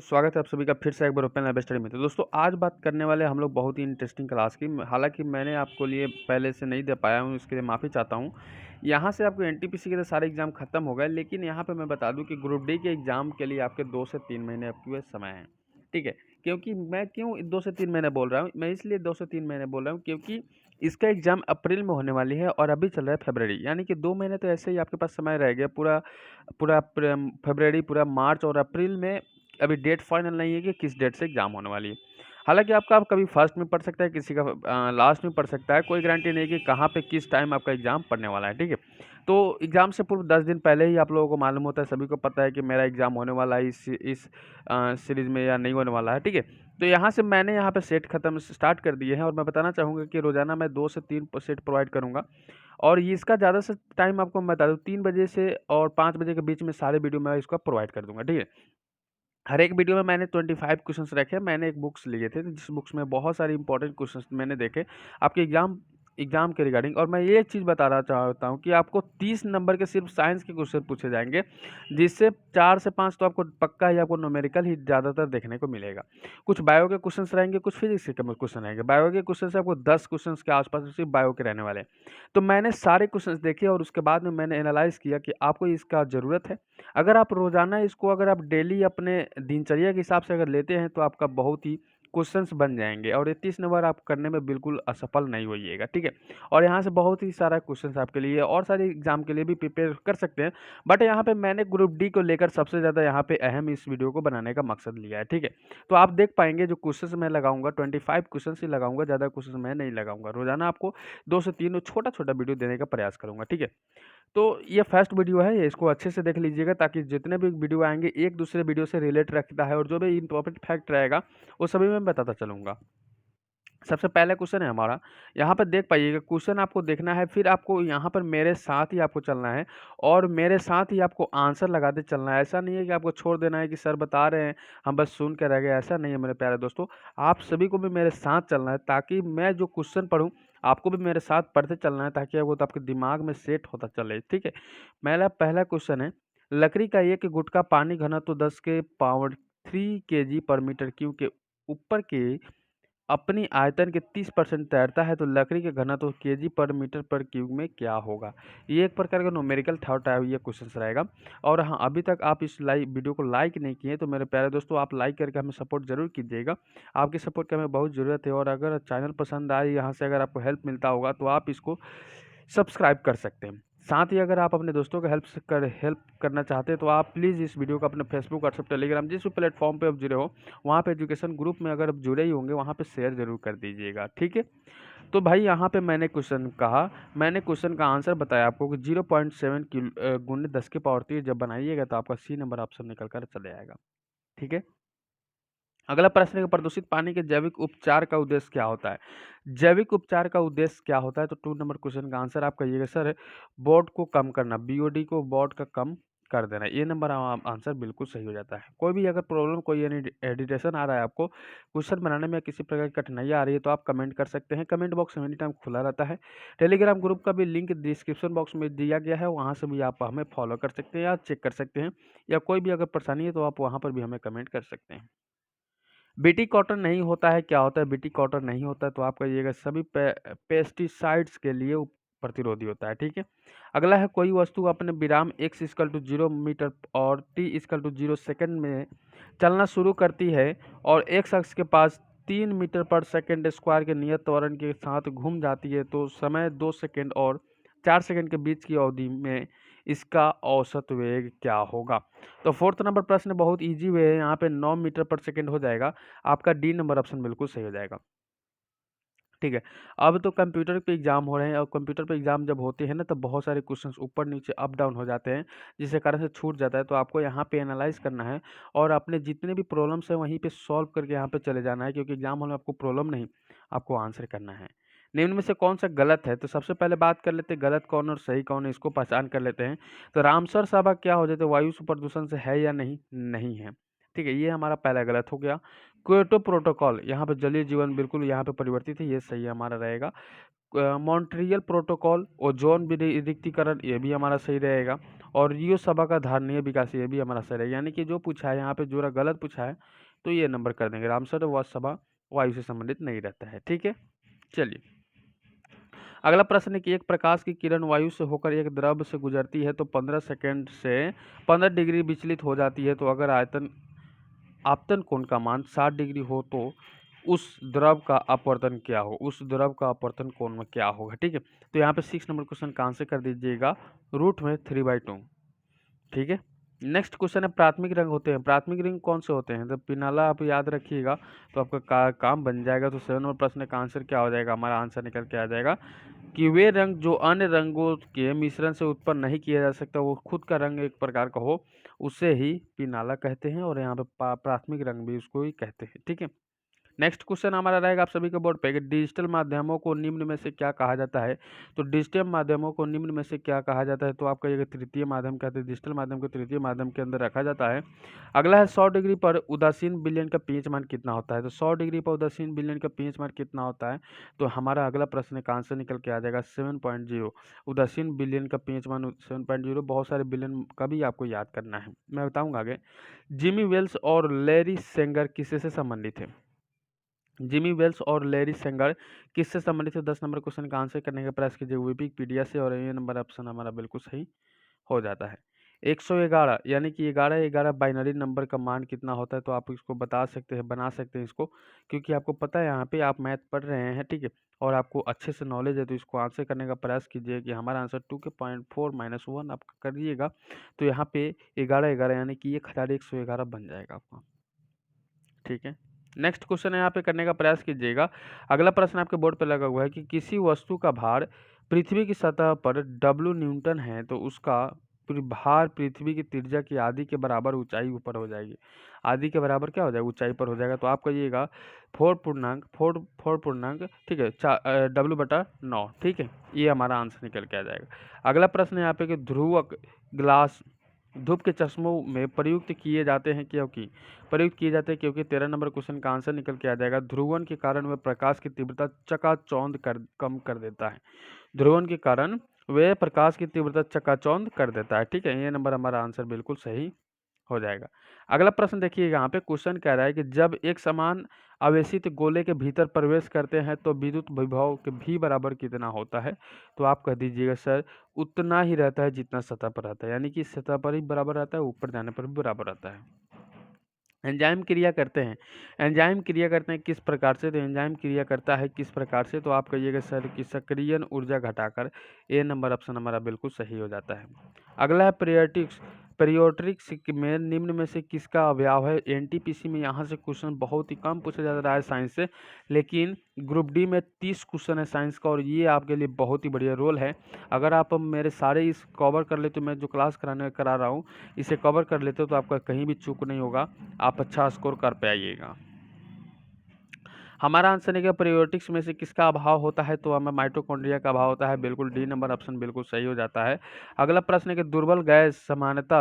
स्वागत है आप सभी का फिर से एक बार ओपन लैब स्टडी में। तो दोस्तों आज बात करने वाले हम लोग बहुत ही इंटरेस्टिंग क्लास की। हालांकि मैंने आपको लिए पहले से नहीं दे पाया हूँ, इसके लिए माफ़ी चाहता हूँ। यहाँ से आपको एनटीपीसी के तो सारे एग्जाम खत्म हो गए, लेकिन यहाँ पे मैं बता दूँ कि ग्रुप डी के एग्जाम के लिए आपके 2 से 3 महीने आपके पास समय है। ठीक है। क्योंकि मैं क्यों 2 से 3 महीने बोल रहा हूँ, मैं इसलिए 2 से 3 महीने बोल रहा हूँ क्योंकि इसका एग्जाम अप्रैल में होने वाली है और अभी चल रहा है फरवरी, यानी कि 2 महीने तो ऐसे ही आपके पास समय रह गया। पूरा पूरा फरवरी, पूरा मार्च और अप्रैल में अभी डेट फाइनल नहीं है कि किस डेट से एग्ज़ाम होने वाली है। हालाँकि आपका आप कभी फर्स्ट में पढ़ सकता है, किसी का लास्ट में पढ़ सकता है, कोई गारंटी नहीं कि कहाँ पे किस टाइम आपका एग्ज़ाम पड़ने वाला है, ठीक है? तो एग्ज़ाम से पूर्व 10 दिन पहले ही आप लोगों को मालूम होता है, सभी को पता है कि मेरा एग्ज़ाम होने वाला है इस सीरीज़ में या नहीं होने वाला है, ठीक है? तो यहाँ से मैंने यहाँ पे सेट खत्म स्टार्ट कर दिए हैं और मैं बताना चाहूँगा कि रोज़ाना मैं 2 से 3 सेट प्रोवाइड करूँगा। और ये इसका ज़्यादा से टाइम आपको मैं बता दूँ, 3 बजे से और 5 बजे के बीच में सारे वीडियो मैं इसका प्रोवाइड कर दूँगा, ठीक है? हर एक वीडियो में मैंने 25 क्वेश्चंस रखे। मैंने एक बुक्स लिए थे, जिस बुक्स में बहुत सारे इंपॉर्टेंट क्वेश्चंस मैंने देखे आपके एग्जाम एग्जाम के रिगार्डिंग। और मैं ये एक चीज़ बताना चाहता हूँ कि आपको 30 नंबर के सिर्फ साइंस के क्वेश्चन पूछे जाएंगे, जिससे 4 से 5 तो आपको पक्का ही आपको न्यूमेरिकल ही ज़्यादातर देखने को मिलेगा। कुछ बायो के क्वेश्चंस रहेंगे, कुछ फिजिक्स के क्वेश्चन रहेंगे। बायो के क्वेश्चन से आपको 10 क्वेश्चन के आसपास सिर्फ बायो के रहने वाले हैं। तो मैंने सारे क्वेश्चन देखे और उसके बाद में मैंने एनालाइज किया कि आपको इसका ज़रूरत है। अगर आप रोज़ाना इसको अगर आप डेली अपने दिनचर्या के हिसाब से अगर लेते हैं तो आपका बहुत ही क्वेश्चंस बन जाएँगे और ये 30 नंबर आप करने में बिल्कुल असफल नहीं होइएगा, ठीक है? और यहाँ से बहुत ही सारा क्वेश्चंस आपके लिए और सारे एग्ज़ाम के लिए भी प्रिपेयर कर सकते हैं। बट यहाँ पे मैंने ग्रुप डी को लेकर सबसे ज़्यादा यहाँ पे अहम इस वीडियो को बनाने का मकसद लिया है, ठीक है? तो आप देख पाएँगे जो क्वेश्चंस मैं लगाऊँगा 25 क्वेश्चंस ही लगाऊँगा, ज़्यादा क्वेश्चंस मैं नहीं लगाऊँगा। रोज़ाना आपको 2 से 3 छोटा-छोटा वीडियो देने का प्रयास करूँगा, ठीक है? तो ये फर्स्ट वीडियो है, ये इसको अच्छे से देख लीजिएगा ताकि जितने भी वीडियो आएँगे एक दूसरे वीडियो से रिलेट रखता है और जो भी इम्पोर्टेंट फैक्ट रहेगा, वो सभी मैं बताता चलूँगा। सबसे पहला क्वेश्चन है हमारा, यहाँ पर देख पाइएगा क्वेश्चन आपको देखना है, फिर आपको यहाँ पर मेरे साथ ही आपको चलना है और मेरे साथ ही आपको आंसर लगाते चलना है। ऐसा नहीं है कि आपको छोड़ देना है कि सर बता रहे हैं, हम बस सुन के रह गए, ऐसा नहीं है मेरे प्यारे दोस्तों। आप सभी को भी मेरे साथ चलना है ताकि मैं जो क्वेश्चन पढ़ूँ, आपको भी मेरे साथ पढ़ते चलना है ताकि वो तो आपके दिमाग में सेट होता चले, ठीक है? मेरा पहला क्वेश्चन है, लकड़ी का एक गुटका पानी घनत्व 10 के पावर 3 केजी पर मीटर क्यूब के ऊपर के अपनी आयतन के 30% तैरता है तो लकड़ी के घनत्व केजी पर मीटर पर क्यूब में क्या होगा? ये एक प्रकार का न्यूमेरिकल थॉट है, ये क्वेश्चन रहेगा। और हाँ, अभी तक आप इस वीडियो को लाइक नहीं किए तो मेरे प्यारे दोस्तों आप लाइक करके हमें सपोर्ट जरूर कीजिएगा। आपकी सपोर्ट की हमें बहुत ज़रूरत है और अगर चैनल पसंद आए, यहाँ से अगर आपको हेल्प मिलता होगा तो आप इसको सब्सक्राइब कर सकते हैं। साथ ही अगर आप अपने दोस्तों को हेल्प करना चाहते हैं तो आप प्लीज़ इस वीडियो को अपने फेसबुक, व्हाट्सएप, टेलीग्राम जिस भी प्लेटफॉर्म पे आप जुड़े हो, वहाँ पे एजुकेशन ग्रुप में अगर आप जुड़े ही होंगे, वहाँ पे शेयर ज़रूर कर दीजिएगा, ठीक है? तो भाई यहाँ पे मैंने क्वेश्चन कहा, मैंने क्वेश्चन का आंसर बताया आपको कि 0.7 गुणे 10 की पावर 3 जब बनाइएगा तो आपका सी नंबर ऑप्शन निकल कर चले आएगा, ठीक है? अगला प्रश्न है कि प्रदूषित पानी के जैविक उपचार का उद्देश्य क्या होता है? जैविक उपचार का उद्देश्य क्या होता है? तो 2 नंबर क्वेश्चन का आंसर आप कहिएगा सर बोर्ड को कम करना, बीओडी को बोर्ड का कम कर देना। ये नंबर आंसर बिल्कुल सही हो जाता है। कोई भी अगर प्रॉब्लम, कोई यानी एडिटेशन आ रहा है आपको, क्वेश्चन बनाने में किसी प्रकार की कठिनाई आ रही है तो आप कमेंट कर सकते हैं। कमेंट बॉक्स एनी टाइम खुला रहता है। टेलीग्राम ग्रुप का भी लिंक डिस्क्रिप्शन बॉक्स में दिया गया है, वहाँ से भी आप हमें फॉलो कर सकते हैं या चेक कर सकते हैं, या कोई भी अगर परेशानी है तो आप वहाँ पर भी हमें कमेंट कर सकते हैं। बीटी कॉटन नहीं होता है, क्या होता है? बीटी कॉटन नहीं होता है तो आप कहिएगा सभी पेस्टिसाइड्स के लिए प्रतिरोधी होता है, ठीक है? अगला है, कोई वस्तु अपने विराम x इक्वल टू 0 मीटर और t इक्वल टू 0 सेकंड में चलना शुरू करती है और x अक्ष के पास 3 मीटर पर सेकंड स्क्वायर के नियत त्वरण के साथ घूम जाती है तो समय 2 सेकंड और 4 सेकंड के बीच की अवधि में इसका औसत वेग क्या होगा? तो फोर्थ नंबर प्रश्न बहुत इजी वे है, यहाँ पे 9 मीटर पर सेकंड हो जाएगा। आपका डी नंबर ऑप्शन बिल्कुल सही हो जाएगा, ठीक है। अब तो कंप्यूटर पे एग्जाम हो रहे हैं और कंप्यूटर पे एग्जाम जब होते हैं ना तो बहुत सारे क्वेश्चंस ऊपर नीचे अप डाउन हो जाते हैं, जिसके कारण से छूट जाता है। तो आपको यहाँ पे एनालाइज करना है और अपने जितने भी प्रॉब्लम्स हैं वहीं पे सॉल्व करके यहाँ पे चले जाना है, क्योंकि एग्जाम हॉल में आपको प्रॉब्लम नहीं, आपको आंसर करना है। निम्न में से कौन सा गलत है? तो सबसे पहले बात कर लेते हैं गलत कौन और सही कौन है, इसको पहचान कर लेते हैं। तो रामसर साहब क्या हो जाते, वायु प्रदूषण से है या नहीं? नहीं है, ठीक है, ये हमारा पहला गलत हो गया। क्योटो प्रोटोकॉल, यहाँ पे जलीय जीवन बिल्कुल यहाँ पे परिवर्तित है, ये सही हमारा रहेगा। मॉन्ट्रियल प्रोटोकॉल, ओजोन रिक्तीकरण, ये भी हमारा सही रहेगा। और रियो सभा का धारणीय विकास, ये भी हमारा सही रहेगा। यानी कि जो पूछा है यहाँ पे जो गलत पूछा है तो ये नंबर कर देंगे। रामसर व सभा वायु से संबंधित नहीं रहता है। ठीक है, चलिए अगला प्रश्न है कि एक प्रकाश की किरण वायु से होकर एक द्रव से गुजरती है तो 15 सेकंड से 15 डिग्री विचलित हो जाती है, तो अगर आपतन कोण का मान 60 डिग्री हो तो उस द्रव का अपवर्तन क्या हो, उस द्रव का अपवर्तन कोण में क्या होगा। ठीक है, तो यहाँ पे 6 नंबर क्वेश्चन का आंसर कर दीजिएगा रूट में 3/2। ठीक है, नेक्स्ट क्वेश्चन है प्राथमिक रंग होते हैं, प्राथमिक रंग कौन से होते हैं। जब पिनाला आप याद रखिएगा तो आपका काम बन जाएगा। तो 7 नंबर प्रश्न का आंसर क्या हो जाएगा, हमारा आंसर निकल के आ जाएगा कि वे रंग जो अन्य रंगों के मिश्रण से उत्पन्न नहीं किया जा सकता, वो खुद का रंग एक प्रकार का हो, उसे ही पिनाला कहते हैं। और यहाँ पे प्राथमिक रंग भी उसको ही कहते हैं। ठीक है, नेक्स्ट क्वेश्चन हमारा रहेगा आप सभी के बोर्ड पे कि डिजिटल माध्यमों को निम्न में से क्या कहा जाता है। तो डिजिटल माध्यमों को निम्न में से क्या कहा जाता है, तो आपका ये तृतीय माध्यम कहते हैं, डिजिटल माध्यम को तृतीय माध्यम के अंदर रखा जाता है। अगला है 100 डिग्री पर उदासीन विलयन का पीएच मान कितना होता है। तो 100 डिग्री पर उदासीन विलयन का पीएच मान कितना होता है, तो हमारा अगला प्रश्न का आंसर निकल के आ जाएगा 7.0। उदासीन विलयन का पीएच मान 7.0। बहुत सारे विलयन का भी आपको याद करना है, मैं बताऊंगा आगे। जिमी वेल्स और लैरी सेंगर किससे से संबंधित है। जिमी वेल्स और लैरी सेंगर किससे संबंधित है। 10 नंबर क्वेश्चन का आंसर करने का प्रयास कीजिए विकिपीडिया से, और ये नंबर ऑप्शन हमारा बिल्कुल सही हो जाता है। 111 यानी कि 11 बाइनरी नंबर का मान कितना होता है, तो आप इसको बता सकते हैं, बना सकते हैं इसको, क्योंकि आपको पता है यहाँ पे आप मैथ पढ़ रहे हैं। ठीक है, और आपको अच्छे से नॉलेज है, तो इसको आंसर करने का प्रयास कीजिए कि हमारा आंसर 2 के 0.4 - 1 आप कर दिएगा, तो यहाँ पे 11 यानी कि 1111 बन जाएगा आपका। ठीक है, नेक्स्ट क्वेश्चन यहाँ पे करने का प्रयास कीजिएगा। अगला प्रश्न आपके बोर्ड पे लगा हुआ है कि किसी वस्तु का भार पृथ्वी की सतह पर W न्यूटन है, तो उसका भार पृथ्वी की त्रिज्या की आधी के बराबर ऊंचाई ऊपर हो जाएगी। आधी के बराबर क्या हो जाएगा, ऊंचाई पर हो जाएगा। तो आप कहिएगा 4 पूर्णांक ठीक है W/9। ठीक है, ये हमारा आंसर निकल के आ जाएगा। अगला प्रश्न यहाँ पे कि ध्रुवक ग्लास धूप के चश्मों में प्रयुक्त किए जाते हैं, क्योंकि 13 नंबर क्वेश्चन का आंसर निकल के आ जाएगा ध्रुवन के कारण वह प्रकाश की तीव्रता चकाचौंध कम कर देता है। ध्रुवन के कारण वह प्रकाश की तीव्रता चकाचौंध कर देता है। ठीक है, ये नंबर हमारा आंसर बिल्कुल सही हो जाएगा। अगला प्रश्न देखिएगा, यहाँ पे क्वेश्चन कह रहा है कि जब एक समान आवेशित गोले के भीतर प्रवेश करते हैं तो विद्युत विभव के भी बराबर कितना होता है। तो आप कह दीजिएगा सर उतना ही रहता है जितना सतह पर रहता है, यानी कि सतह पर ही बराबर रहता है, ऊपर जाने पर भी बराबर रहता है। एंजाइम क्रिया करते हैं, एंजाइम क्रिया करते हैं किस प्रकार से। तो एंजाइम क्रिया करता है किस प्रकार से, तो आप कहिएगा सर कि सक्रियण ऊर्जा घटाकर। ए नंबर ऑप्शन हमारा बिल्कुल सही हो जाता है। अगला है पीरियोडिक्स में निम्न में से किसका अवयव है। एनटीपीसी में यहाँ से क्वेश्चन बहुत ही कम पूछा जा रहा है साइंस से, लेकिन ग्रुप डी में 30 क्वेश्चन है साइंस का, और ये आपके लिए बहुत ही बढ़िया रोल है। अगर आप मेरे सारे इस कवर कर लेते, मैं जो क्लास करा रहा हूँ इसे कवर कर लेते हो, तो आपका कहीं भी चूक नहीं होगा, आप अच्छा स्कोर कर पाइएगा। हमारा आंसर निकला प्रोबियोटिक्स में से किसका अभाव होता है, तो हमें माइटोकॉन्ड्रिया का अभाव होता है। बिल्कुल डी नंबर ऑप्शन बिल्कुल सही हो जाता है। अगला प्रश्न है कि दुर्बल गैस समानता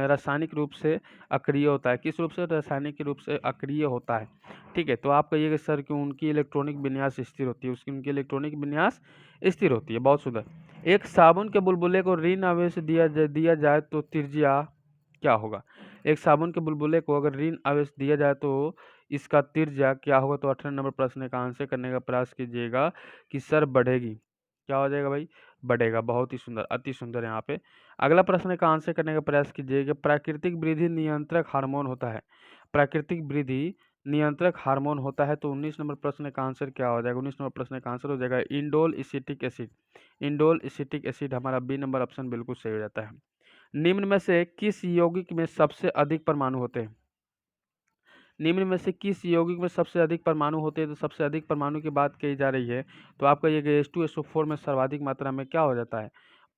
रासायनिक रूप से अक्रिय होता है। किस रूप से, रासायनिक रूप से अक्रिय होता है। ठीक है, तो आप कहिएगा सर कि उनकी इलेक्ट्रॉनिक विन्यास स्थिर होती है, उनकी इलेक्ट्रॉनिक विन्यास स्थिर होती है। बहुत सुंदर। एक साबुन के बुलबुले को ऋण आवेश दिया जाए तो त्रिज्या क्या होगा। एक साबुन के बुलबुले को अगर ऋण आवेश दिया जाए तो इसका त्रिज्या क्या होगा। तो 18 नंबर प्रश्न का आंसर करने का प्रयास कीजिएगा कि सर बढ़ेगी। क्या हो जाएगा भाई, बढ़ेगा। बहुत ही सुंदर, अति सुंदर। यहाँ पे अगला प्रश्न का आंसर करने का प्रयास कीजिएगा। प्राकृतिक वृद्धि नियंत्रक हार्मोन होता है, प्राकृतिक वृद्धि नियंत्रक हार्मोन होता है। तो 19 नंबर प्रश्न का आंसर क्या हो जाएगा, 19 नंबर प्रश्न का आंसर हो जाएगा indole acetic acid. Indole acetic acid हमारा बी नंबर ऑप्शन बिल्कुल सही हो जाता है। निम्न में से किस यौगिक में सबसे अधिक परमाणु होते हैं। निम्न में से किस यौगिक में सबसे अधिक परमाणु होते हैं। तो सबसे अधिक परमाणु की बात कही जा रही है, तो आप कहिएगा H2SO4 में सर्वाधिक मात्रा में क्या हो जाता है,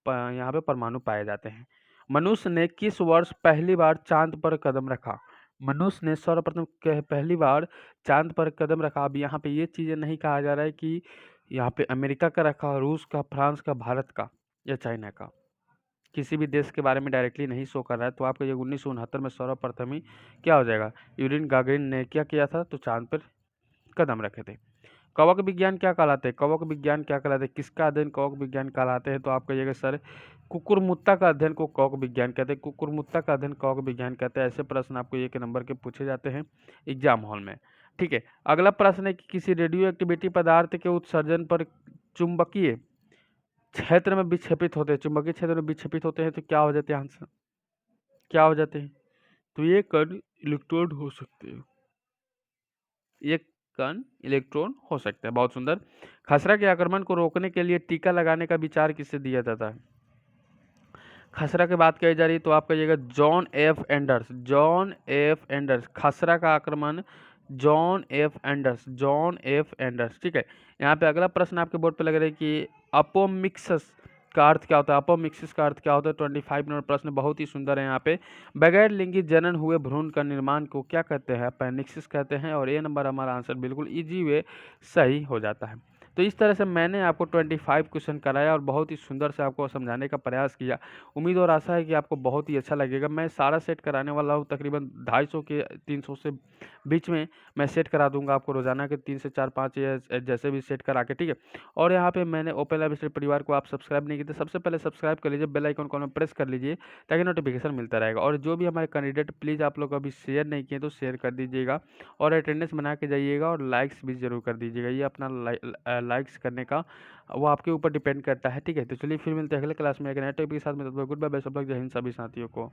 यहाँ पे परमाणु पाए जाते हैं। मनुष्य ने किस वर्ष पहली बार चांद पर कदम रखा। मनुष्य ने सर्वप्रथम पहली बार चांद पर कदम रखा। अब यहाँ पे ये चीज़ें नहीं कहा जा रहा है कि यहाँ पे अमेरिका का रखा, रूस का, फ्रांस का, भारत का या चाइना का, किसी भी देश के बारे में डायरेक्टली नहीं शो कर रहा है। तो आपका ये 1969 में सर्वप्रथम ही क्या हो जाएगा, यूरिन गागरिन ने क्या किया था, तो चांद पर कदम रखे थे। कवक विज्ञान क्या कहलाते हैं? कवक विज्ञान क्या कहलाते हैं? किसका अध्ययन कवक विज्ञान कहलाते हैं? तो आप कहिएगा सर कुकुरमुत्ता का अध्ययन को कवक विज्ञान कहते हैं। कुकुरमुत्ता का अध्ययन कवक विज्ञान कहते हैं। ऐसे प्रश्न आपको 1 नंबर के पूछे जाते हैं एग्जाम हॉल में। ठीक है, अगला प्रश्न है कि किसी रेडियो एक्टिविटी पदार्थ के उत्सर्जन पर चुंबकीय क्षेत्र में विक्षेपित होते हैं, चुंबकीय क्षेत्र में विक्षेपित होते हैं तो क्या हो जाते हैं आंसर? क्या हो जाते हैं? तो ये कण इलेक्ट्रोड हो सकते हैं। ये कण इलेक्ट्रॉन हो सकते हैं। बहुत सुंदर। खसरा के आक्रमण को रोकने के लिए टीका लगाने का विचार किससे दिया जाता है? खसरा की बात कही जा रही है तो आप कहिएगा John F Anders. John F Anders. खसरा का आक्रमण John F Anders. John F Anders. ठीक है, यहाँ पे अगला प्रश्न आपके बोर्ड पे लग रहा है कि अपोमिक्सिस का अर्थ क्या होता है? अपोमिक्सिस का अर्थ क्या होता है? 25 नंबर प्रश्न बहुत ही सुंदर है। यहाँ पे बगैर लिंगी जनन हुए भ्रूण का निर्माण को क्या कहते हैं? अपेंडिक्सिस कहते हैं। और ए नंबर हमारा आंसर बिल्कुल इजी वे सही हो जाता है। तो इस तरह से मैंने आपको 25 क्वेश्चन कराया और बहुत ही सुंदर से आपको समझाने का प्रयास किया। उम्मीद और आशा है कि आपको बहुत ही अच्छा लगेगा। मैं सारा सेट कराने वाला हूँ, तकरीबन 250 के 300 से बीच में मैं सेट करा दूंगा आपको रोजाना के 3 से 4 5 या जैसे भी सेट करा के। ठीक है, और यहाँ पे मैंने ओपन लाइव स्टडी परिवार को आप सब्सक्राइब नहीं किए तो सबसे पहले सब्सक्राइब कर लीजिए, बेल आइकन कॉल में प्रेस कर लीजिए ताकि नोटिफिकेशन मिलता रहेगा। और जो भी हमारे कैंडिडेट प्लीज़ आप लोग अभी शेयर नहीं किए तो शेयर कर दीजिएगा और अटेंडेंस बना के जाइएगा और लाइक्स भी जरूर कर दीजिएगा। ये अपना लाइक्स करने का वो आपके ऊपर डिपेंड करता है। ठीक है, तो चलिए फिर मिलते हैं अगले क्लास में एक नए टॉपिक के साथ में। Good bye, best of luck, जय हिंद सभी साथियों को।